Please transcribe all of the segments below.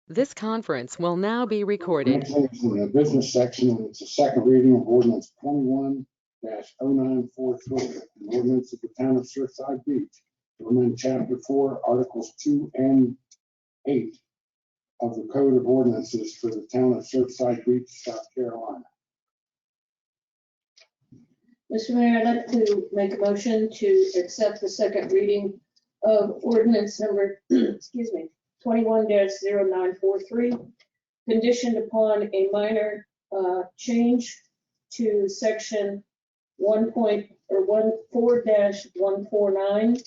This conference will now be recorded. Next thing is in the business section, and it's a second reading of ordinance 21-0943, an ordinance of the town of Surfside Beach to amend chapter 4, articles 2 and 8 of the Code of Ordinances for the town of Surfside Beach, South Carolina. Mr. Mayor, I'd like to make a motion to accept the second reading of ordinance number, 21-0943, conditioned upon a minor change to section 4-149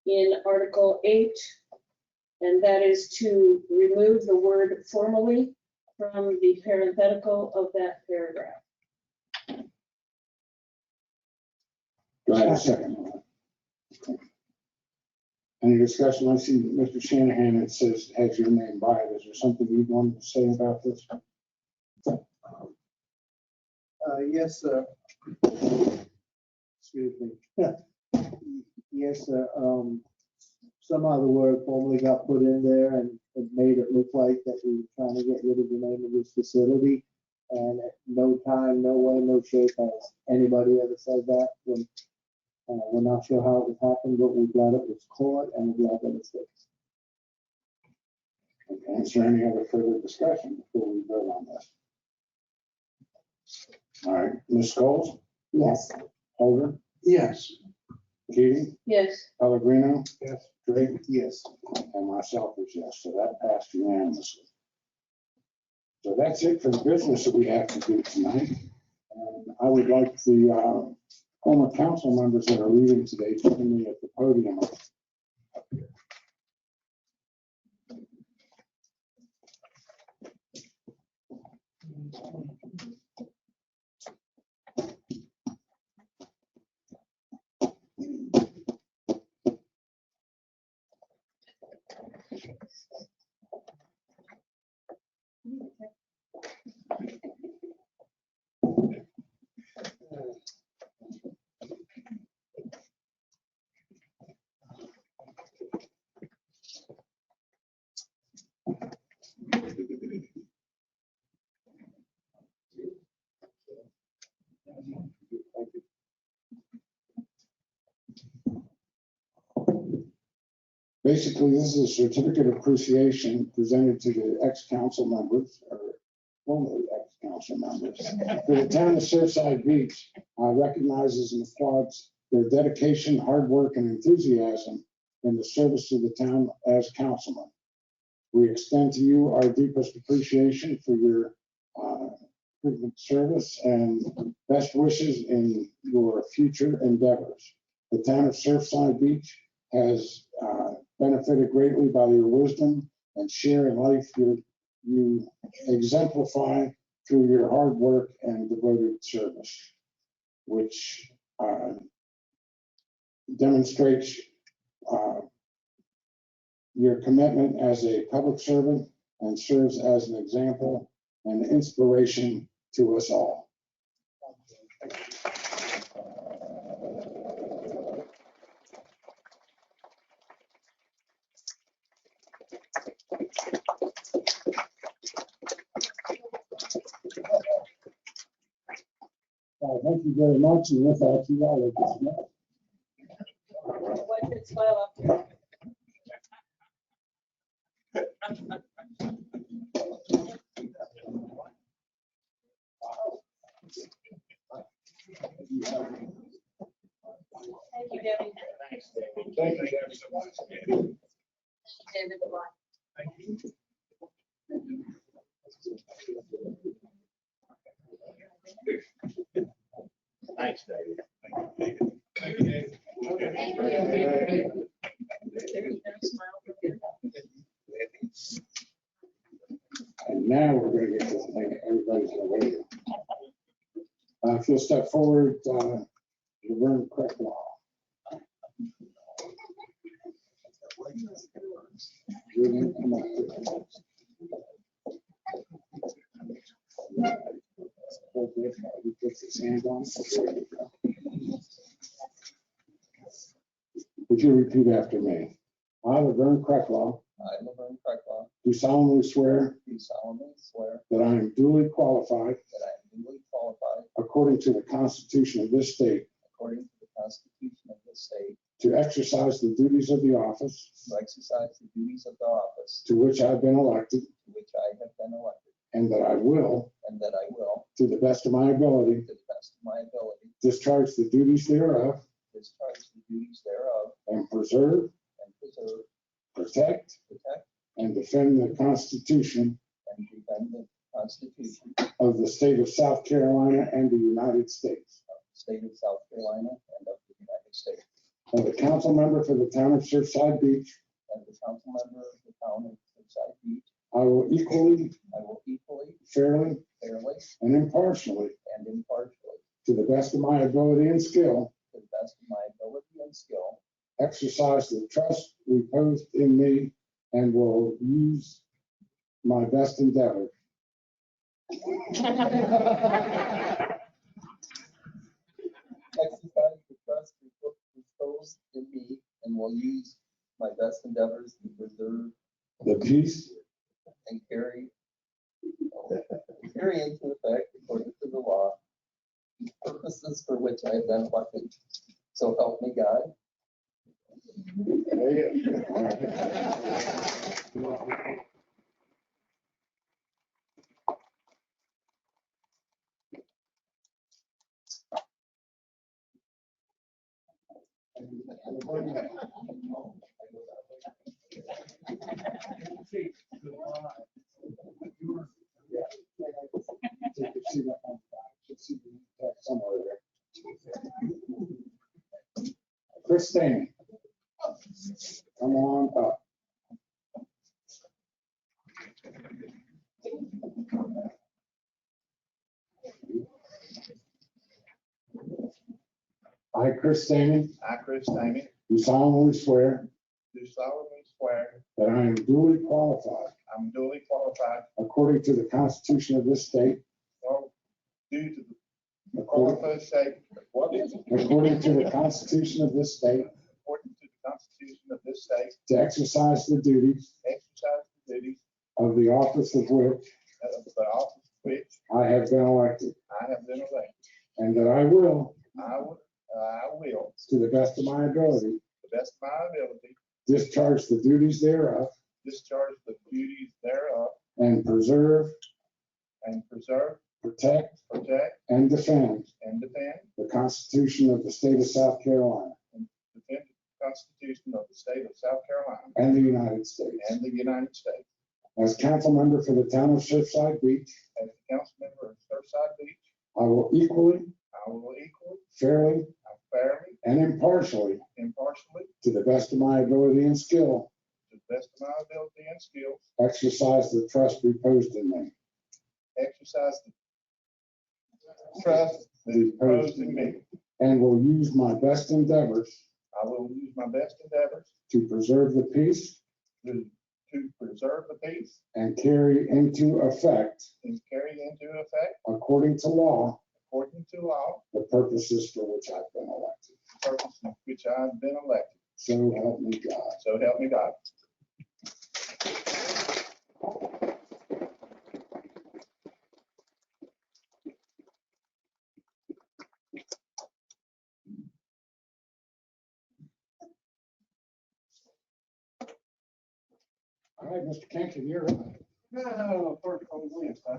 in Article 8, and that is to remove the word formally from the parenthetical of that paragraph. Do I have a second? Any discussion? I see Mr. Shanahan, it says, has your name by it. Is there something you wanted to say about this? Yes, sir. Excuse me. Yes, sir. Somehow the word formally got put in there and it made it look like that we were trying to get rid of the name of this facility. And at no time, no way, no shape has anybody ever said that. We're not sure how it happened, but we're glad it was caught and we're glad that it's fixed. Okay, is there any other further discussion before we vote on this? All right, Ms. Scholes? Yes. Holder? Yes. Keating? Yes. Pellegrino? Yes. Drake? Yes. And myself is yes, so that passed unanimously. So that's it for the business that we have to do tonight. And I would like the former council members that are leaving today to join me at the podium. Basically, this is a certificate of appreciation presented to the ex-council members, or formerly ex-council members. For the town of Surfside Beach recognizes and applauds their dedication, hard work, and enthusiasm in the service of the town as councilmen. We extend to you our deepest appreciation for your service and best wishes in your future endeavors. The town of Surfside Beach has benefited greatly by your wisdom and share in life you exemplify through your hard work and devoted service, which demonstrates your commitment as a public servant and serves as an example and inspiration to us all. Thank you very much, and with that, you all are dismissed. Wipe your smile up there. Thank you, Debbie. Thank you, Debbie, so much. David, bye. Thanks, David. Thank you. There's no smile from you. And now we're going to get to the thing everybody's going to wait. If you'll step forward, Laverne Cracklaw. Your name, come up. Hold this, you put his hand on it. There you go. Would you repeat after me? I, Laverne Cracklaw, I, Laverne Cracklaw, do do solemnly swear do solemnly swear that I am duly qualified, that I am duly qualified, according to the Constitution of this state, according to the Constitution of this state, to exercise the duties of the office to exercise the duties of the office to which I have been elected, to which I have been elected, and that I will, and that I will, to the best of my ability, to the best of my ability, discharge the duties thereof, discharge the duties thereof, and preserve, and preserve, protect, protect, and defend the Constitution and defend the Constitution of the state of South Carolina and the United States. of the state of South Carolina and of the United States. As a council member for the town of Surfside Beach, As a council member of the town of Surfside Beach, I will equally, I will equally, fairly, fairly, and impartially, and impartially, to the best of my ability and skill, to the best of my ability and skill, exercise the trust reposed in me, and will use my best endeavor exercise the trust reposed in me, and will use my best endeavors to preserve the peace and carry into effect, according to the law, the purposes for which I have been elected. So help me God. Somewhere there. Christine, come on up. I, Chris Stamey, I, Chris Stamey, do solemnly swear do solemnly swear that I am duly qualified, I'm duly qualified, according to the Constitution of this state, or due to the according qualified state, what is it? according to the Constitution of this state, According to the Constitution of this state, to exercise the duties exercise the duties of the office of which of the office which I have been elected, I have been elected. and that I will, I will, to the best of my ability, to the best of my ability, discharge the duties thereof, discharge the duties thereof, and preserve, protect, protect, and defend and defend the Constitution of the state of South Carolina the Constitution of the state of South Carolina and the United States. and the United States. As council member for the town of Surfside Beach, As a council member of Surfside Beach, I will equally, I will equally, fairly, fairly, and impartially, impartially, to the best of my ability and skill, to the best of my ability and skills, exercise the trust reposed in me. exercise the trust that is reposed in me. And will use my best endeavors I will use my best endeavors to preserve the peace to preserve the peace and carry into effect, and carry into effect, according to law, according to law, the purposes for which I've been elected. the purpose for which I have been elected. So help me God. So help me God. All right, Mr. Kenton, you're up. No, first on the list, huh?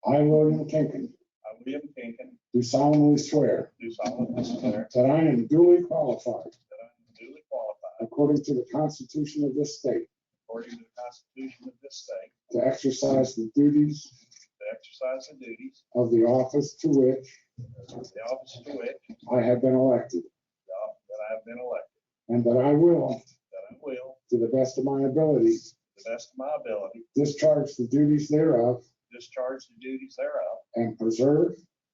I, William Kenton, I, William Kinkin, do solemnly swear do solemnly swear that I am duly qualified, that I am duly qualified, according to the Constitution of this state, according to the Constitution of this state, to exercise the duties to exercise the duties of the office to which of the office to which I have been elected, that I have been elected, and that I will, that I will, to the best of my ability, to the best of my ability, discharge the duties thereof, discharge the duties thereof, and preserve,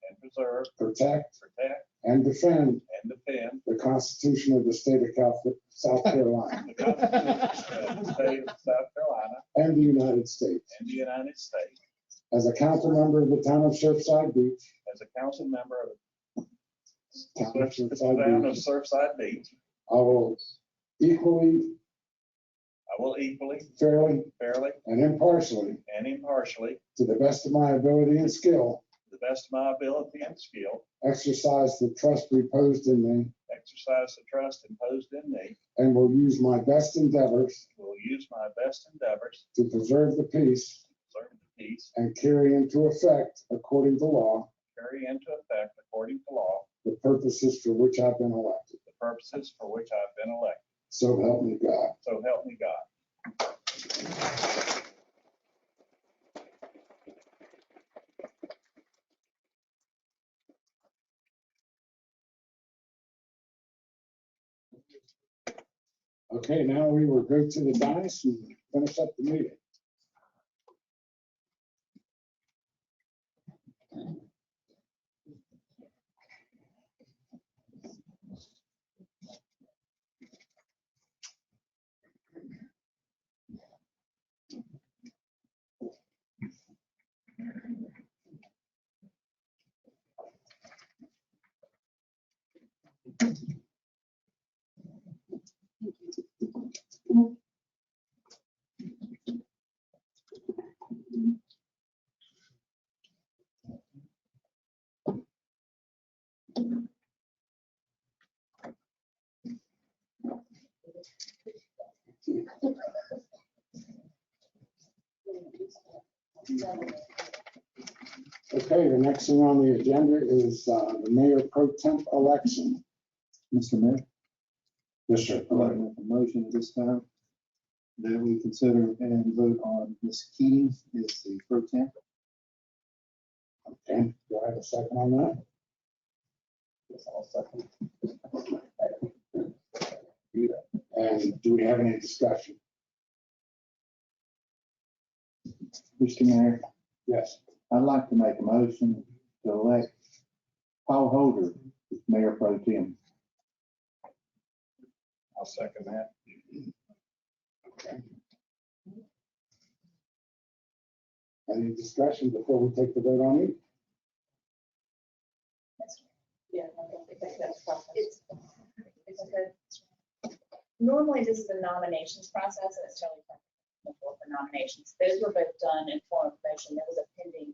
and preserve, protect, protect, and defend and defend the Constitution of the state of South Carolina the Constitution of the state of South Carolina and the United States. and the United States. As a council member of the town of Surfside Beach, As a council member of town the of Surfside town of Beach, Surfside Beach, I will equally, I will equally, fairly, fairly, and impartially, and impartially, to the best of my ability and skill, to the best of my ability and skill, exercise the trust reposed in me, exercise the trust imposed in me, and will use my best endeavors will use my best endeavors to preserve the peace to preserve the peace, and carry into effect, according to law, carry into effect according to law, the purposes for which I've been elected. the purposes for which I've been elected. So help me God. So help me God. Okay, now we will go to the dais and finish up the meeting. Okay, the next thing on the agenda is the mayor pro temp election. Mr. Mayor, Yes, sir. I'd like to make a motion at this time that we consider and vote on Ms. Keating as the pro temp. Okay, do I have a second on that? Yes, I'll second. And do we have any discussion? Mr. Mayor, Yes. I'd like to make a motion to elect Paul Holder as mayor pro tem. I'll second that. Okay. Any discussion before we take the vote on it? Yeah, I don't think that's possible. It's okay. Normally, this is a nominations process, and it's totally different for nominations. Those were both done in form of motion. There was a pending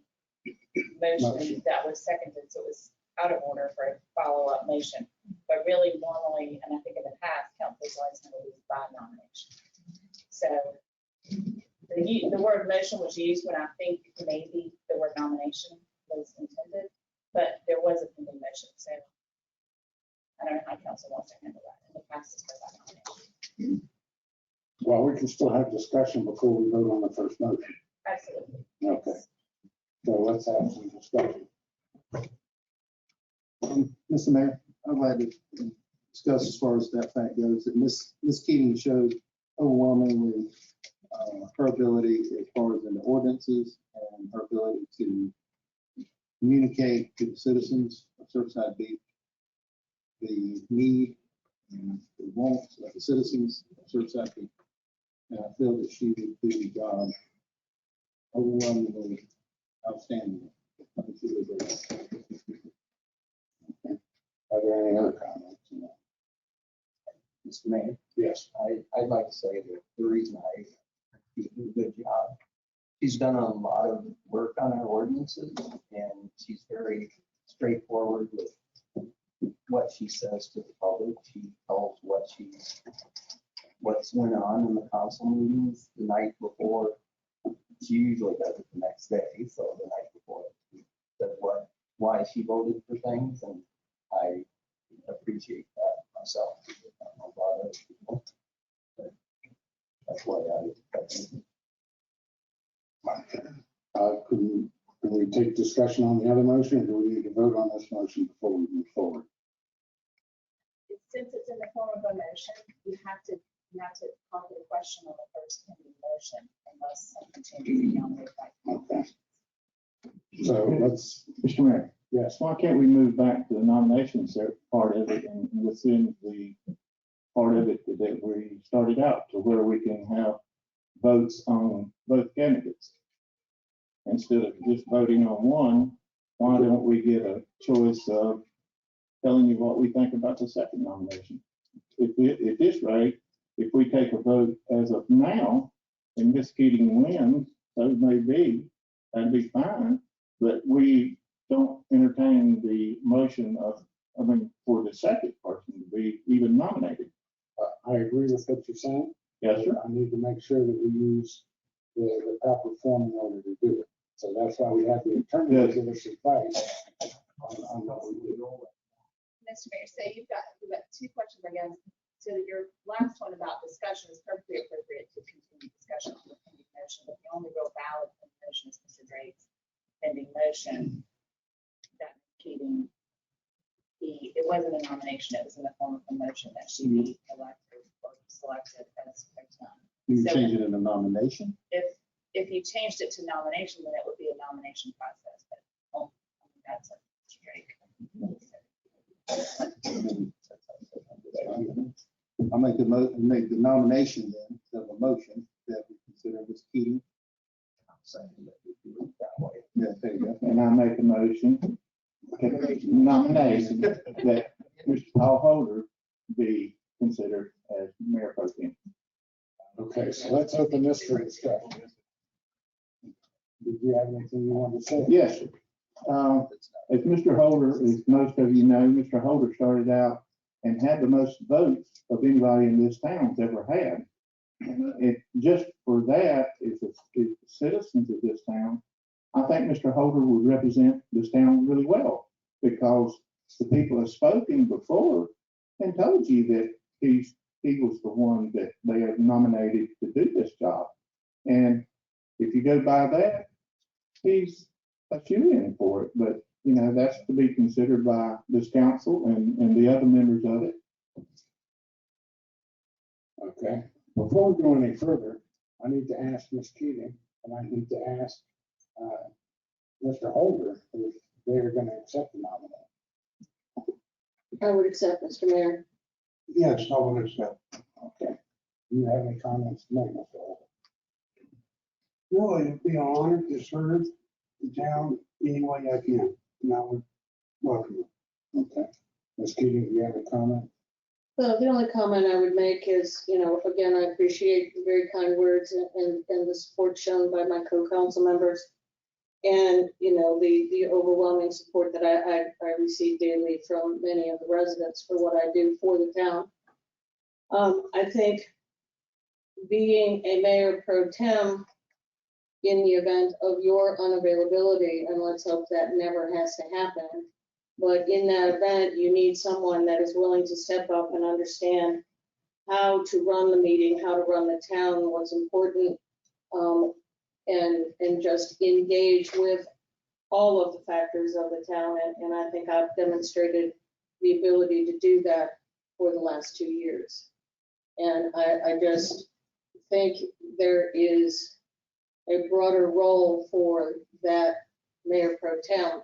motion that was seconded, so it was out of order for a follow-up motion. But really, normally, and I think in the past, council's always going to use by nomination. So the word motion was used when I think maybe the word nomination was intended, but there was a pending motion, so I don't know how council wants to handle that. In the past, it's been by nomination. Well, we can still have discussion before we vote on the first motion. Absolutely. Okay. So let's have some discussion. Mr. Mayor, I'd like to discuss as far as that fact goes, that Ms. Keating showed overwhelmingly her ability as far as in the ordinances and her ability to communicate to the citizens of Surfside Beach the need and the wants of the citizens of Surfside Beach. And I feel that she would do the job overwhelmingly outstanding. I think she would do. Are there any other comments? Mr. Mayor, Yes. I'd like to say that the reason she's doing a good job, she's done a lot of work on our ordinances, and she's very straightforward with what she says to the public. She tells what's going on in the council meetings the night before. She usually does it the next day, so the night before, she says why she voted for things, and I appreciate that myself. I don't know about other people, but that's why Can we take discussion on the other motion, or do we need to vote on this motion before we move forward? Since it's in the form of a motion, you have to call the question on the first pending motion unless something changes beyond the Okay. So let's, Mr. Mayor, yes, why can't we move back to the nominations part of it and within the part of it that we started out to where we can have votes on both candidates? Instead of just voting on one, why don't we get a choice of telling you what we think about the second nomination? at this rate, if we take a vote as of now, and Ms. Keating wins, so it may be, that'd be fine, but we don't entertain the motion of, for the second person to be even nominated. I agree with what you're saying. Yes, sir. I need to make sure that we use the proper form in order to do it. So that's why we have the attorney to give us advice on what we do. Mr. Mayor, so you've got two questions, I guess. So your last one about discussion is perfectly appropriate to continue discussion on the pending motion, but the only real valid motion is Mr. Drake's pending motion. That Keating, it wasn't a nomination, it was in the form of a motion that she be elected or selected as pro tem. You So- change it in a nomination? If you changed it to nomination, then it would be a nomination process, but that's a Drake. I'll make the nomination then, instead of a motion, that we consider Ms. Keating. Yeah, there you go. And I make a motion, nomination, that Mr. Paul Holder be considered as mayor pro tem. Okay, so let's open this for discussion. Did you have anything you wanted to say? Yes, sir. As Mr. Holder, as most of you know, Mr. Holder started out and had the most votes of anybody in this town's ever had. It, just for that, as the citizens of this town, I think Mr. Holder would represent this town really well, because the people have spoken before and told you that he was the one that they have nominated to do this job. And if you go by that, he's a shoo-in for it, but, you know, that's to be considered by this council and the other members of it. Okay, before we go any further, I need to ask Ms. Keating, and I need to ask Mr. Holder if they're going to accept the nomination. I would accept, Mr. Mayor. Yes, I would accept. Okay. Do you have any comments to make, Mr. Holder? Really, it'd be an honor to serve the town any way I can, and I would welcome it. Okay. Ms. Keating, do you have a comment? Well, the only comment I would make is, again, I appreciate the very kind words and the support shown by my co-council members. And, the overwhelming support that I receive daily from many of the residents for what I do for the town. I think being a mayor pro tem in the event of your unavailability, and let's hope that never has to happen, but in that event, you need someone that is willing to step up and understand how to run the meeting, how to run the town, what's important, and just engage with all of the factors of the town. And I think I've demonstrated the ability to do that for the last 2 years. And I just think there is a broader role for that mayor pro tem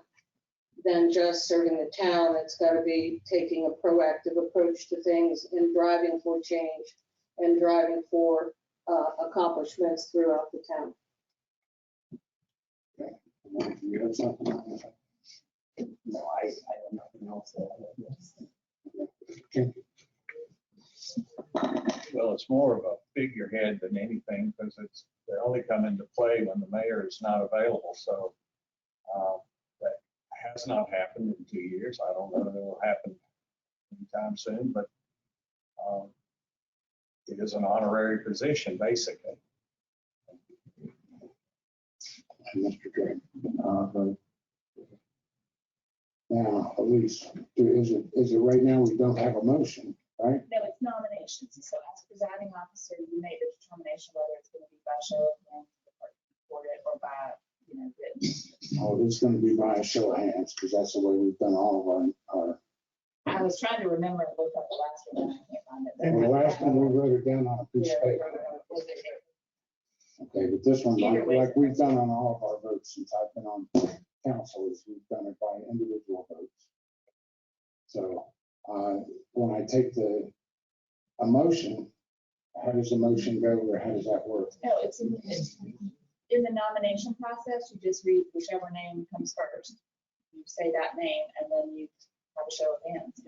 than just serving the town. It's got to be taking a proactive approach to things and driving for change and driving for accomplishments throughout the town. Do you have something? No, I have nothing else to add. Okay. Well, it's more of a figurehead than anything, because they only come into play when the mayor is not available. So that has not happened in 2 years. I don't know that it will happen anytime soon, but it is an honorary position, basically. Mr. Drake. Now, Elise, is it right now, we don't have a motion, right? No, it's nominations. So as presiding officer, you make the determination whether it's going to be by show of hands or by, written. Oh, it's going to be by a show of hands, because that's the way we've done all of our, I was trying to remember and look up the last one, and I can't find it. and the last one, we wrote it down on a piece Yeah, of paper. was it- Okay, but this one, Either way. like we've done on all of our votes since I've been on council, is we've done it by individual votes. So when I take a motion, how does the motion go, or how does that work? No, it's in the nomination process. You just read whichever name comes first. You say that name, and then you have a show of hands.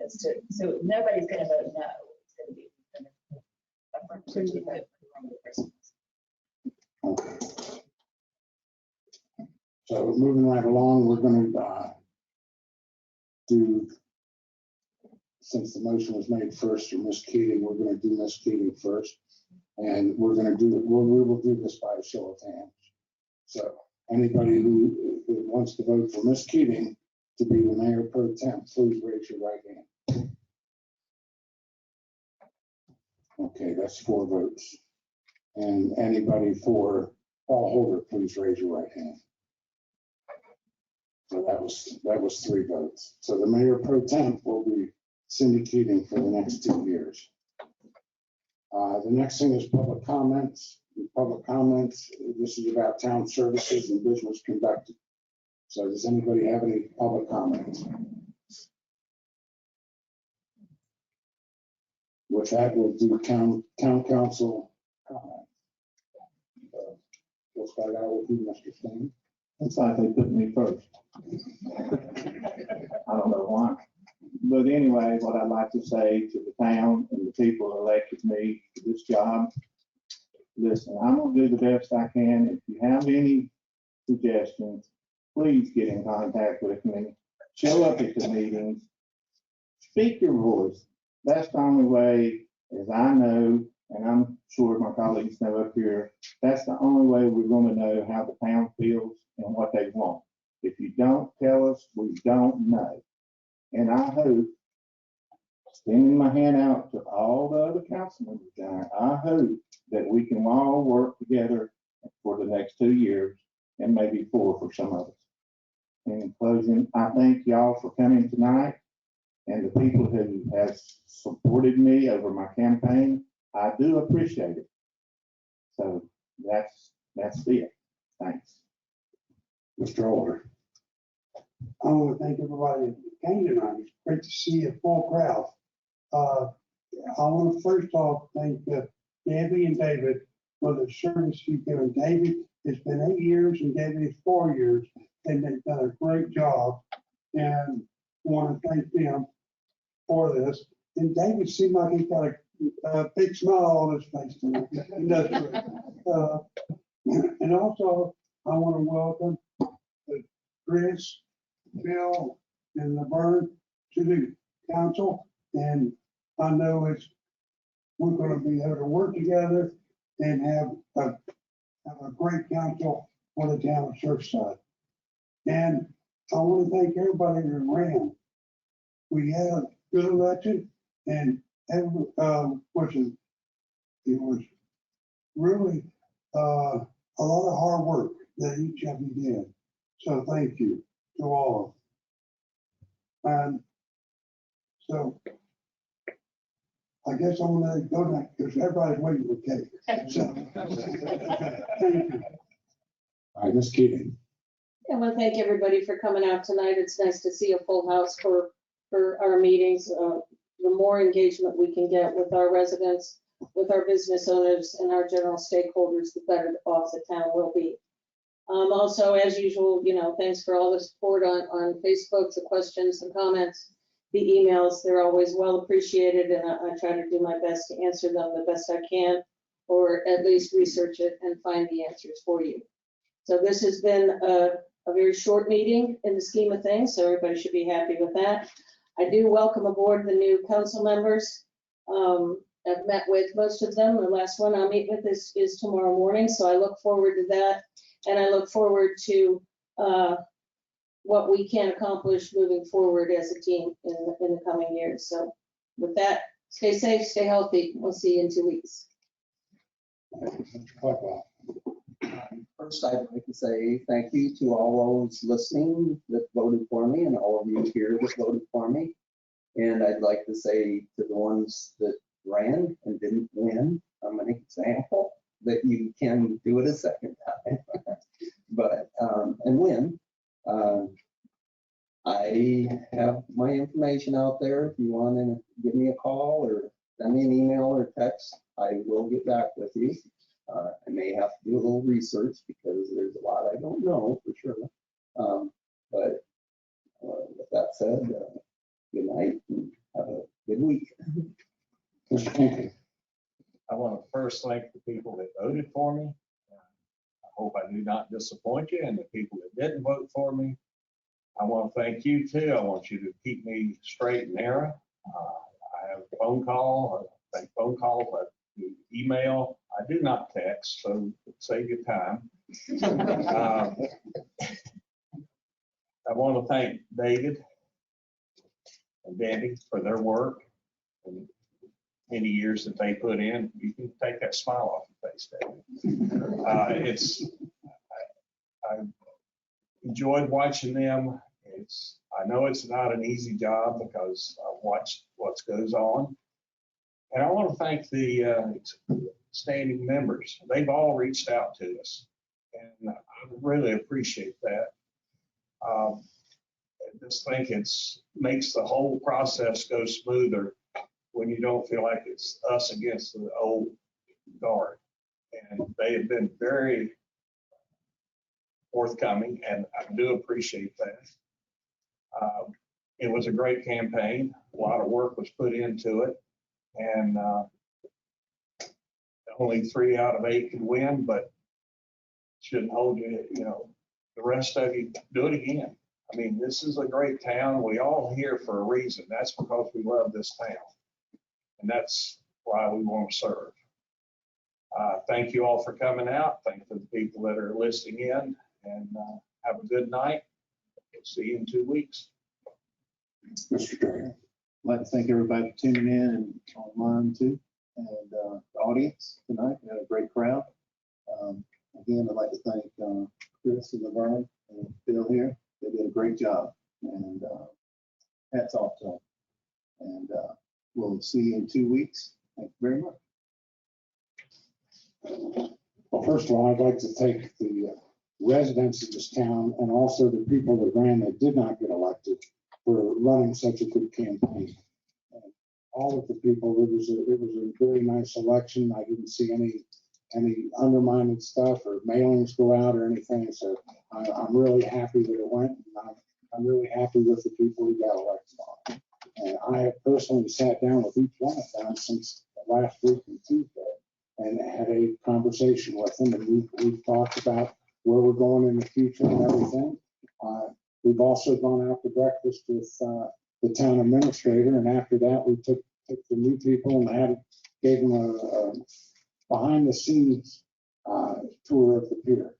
So nobody's going to vote no. It's to keep it from the Christmas. Okay. So moving right along, we're gonna do, since the motion was made first for Ms. Keating, we're gonna do Ms. Keating first. And we're gonna do, we will do this by a show of hands. So anybody who wants to vote for Ms. Keating to be the mayor pro temp, please raise your right hand. Okay, that's 4 votes. And anybody for Paul Holder, please raise your right hand. So that was 3 votes. So the mayor pro temp will be Cindy Keating for the next 2 years. The next thing is public comments. Public comments, this is about town services and business conducted. So does anybody have any public comments? With that, we'll do town council comment. We'll start out with you, Mr. Steen. It's like they put me first. I don't know why. But anyway, what I'd like to say to the town and the people who elected me to this job, listen, I'm gonna do the best I can. If you have any suggestions, please get in contact with me. Show up at the meetings. Speak your voice. That's the only way, as I know, and I'm sure my colleagues know up here, that's the only way we're gonna know how the town feels and what they want. If you don't tell us, we don't know. And I hope, extending my hand out to all the other council members down, I hope that we can all work together for the next 2 years and maybe 4 for some of us. In closing, I thank y'all for coming tonight and the people who have supported me over my campaign. I do appreciate it. So that's it. Thanks. Mr. Holder. I want to thank everybody that came tonight. It's great to see a full crowd. I want to first off thank Debbie and David for the service you've given. David, it's been 8 years and Debbie is 4 years, and they've done a great job. And I want to thank them for this. And David seemed like he's got a big smile on his face tonight. He does great. And also, I want to welcome Chris, Bill, and Laverne to the council. And I know we're going to be able to work together and have a great council for the town of Surfside. And I want to thank everybody that ran. We had a good election, and it was really a lot of hard work that each of you did. So thank you to all of them. And so I guess I'm gonna go now because everybody's waiting for cake. So, thank you. All right, Ms. Keating. I want to thank everybody for coming out tonight. It's nice to see a full house for our meetings. The more engagement we can get with our residents, with our business owners and our general stakeholders, the better off the town will be. Also, as usual, thanks for all the support on Facebook, the questions, the comments, the emails. They're always well appreciated, and I try to do my best to answer them the best I can, or at least research it and find the answers for you. So this has been a very short meeting in the scheme of things, so everybody should be happy with that. I do welcome aboard the new council members. I've met with most of them. The last one I'll meet with is tomorrow morning, so I look forward to that. And I look forward to what we can accomplish moving forward as a team in the coming years. So with that, stay safe, stay healthy. We'll see you in 2 weeks. First, I'd like to say thank you to all those listening that voted for me and all of you here that voted for me. And I'd like to say to the ones that ran and didn't win, I'm an example that you can do it a second time, but, and win. I have my information out there. If you want to give me a call or send me an email or text, I will get back with you. I may have to do a little research because there's a lot I don't know for sure. But with that said, good night and have a good week. Mr. Kincaid. I want to first thank the people that voted for me. I hope I do not disappoint you, and the people that didn't vote for me. I want to thank you too. I want you to keep me straight and narrow. I have a phone call, I think phone calls, I do email. I do not text, so save your time. I want to thank David and Debbie for their work and any years that they put in. You can take that smile off your face, David. I enjoyed watching them. I know it's not an easy job because I watched what goes on. And I want to thank the standing members. They've all reached out to us, and I really appreciate that. I just think makes the whole process go smoother when you don't feel like it's us against the old guard. And they have been very forthcoming, and I do appreciate that. It was a great campaign. A lot of work was put into it, and only 3 out of 8 could win, but shouldn't hold you, the rest of you do it again. I mean, this is a great town. We all here for a reason. That's because we love this town, and that's why we want to serve. Thank you all for coming out. Thank you for the people that are listening in, and have a good night. See you in 2 weeks. Mr. Dragon. I'd like to thank everybody for tuning in and online too, and the audience tonight. We had a great crowd. Again, I'd like to thank Chris and Laverne and Bill here. They did a great job, and hats off to them. And we'll see you in 2 weeks. Thank you very much. Well, first of all, I'd like to thank the residents of this town and also the people that ran that did not get elected for running such a good campaign. And all of the people, it was a very nice election. I didn't see any undermining stuff or mailings go out or anything. So I'm really happy that it went. And I'm really happy with the people who got elected on. And I have personally sat down with each one of them since last week and Tuesday and had a conversation with them. And we've talked about where we're going in the future and everything. We've also gone out to breakfast with the town administrator, and after that, we took the new people and gave them a behind the scenes tour of the pier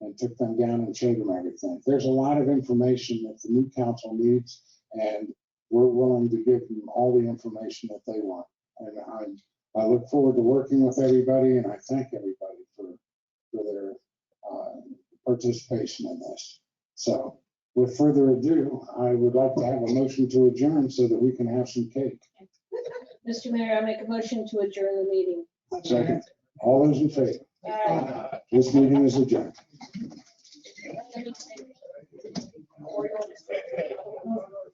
and took them down and showed them everything. There's a lot of information that the new council needs, and we're willing to give them all the information that they want. And I look forward to working with everybody, and I thank everybody for their participation in this. So with further ado, I would like to have a motion to adjourn so that we can have some cake. Mr. Mayor, I make a motion to adjourn the meeting. Second. All those in favor? Aye. This meeting is adjourned.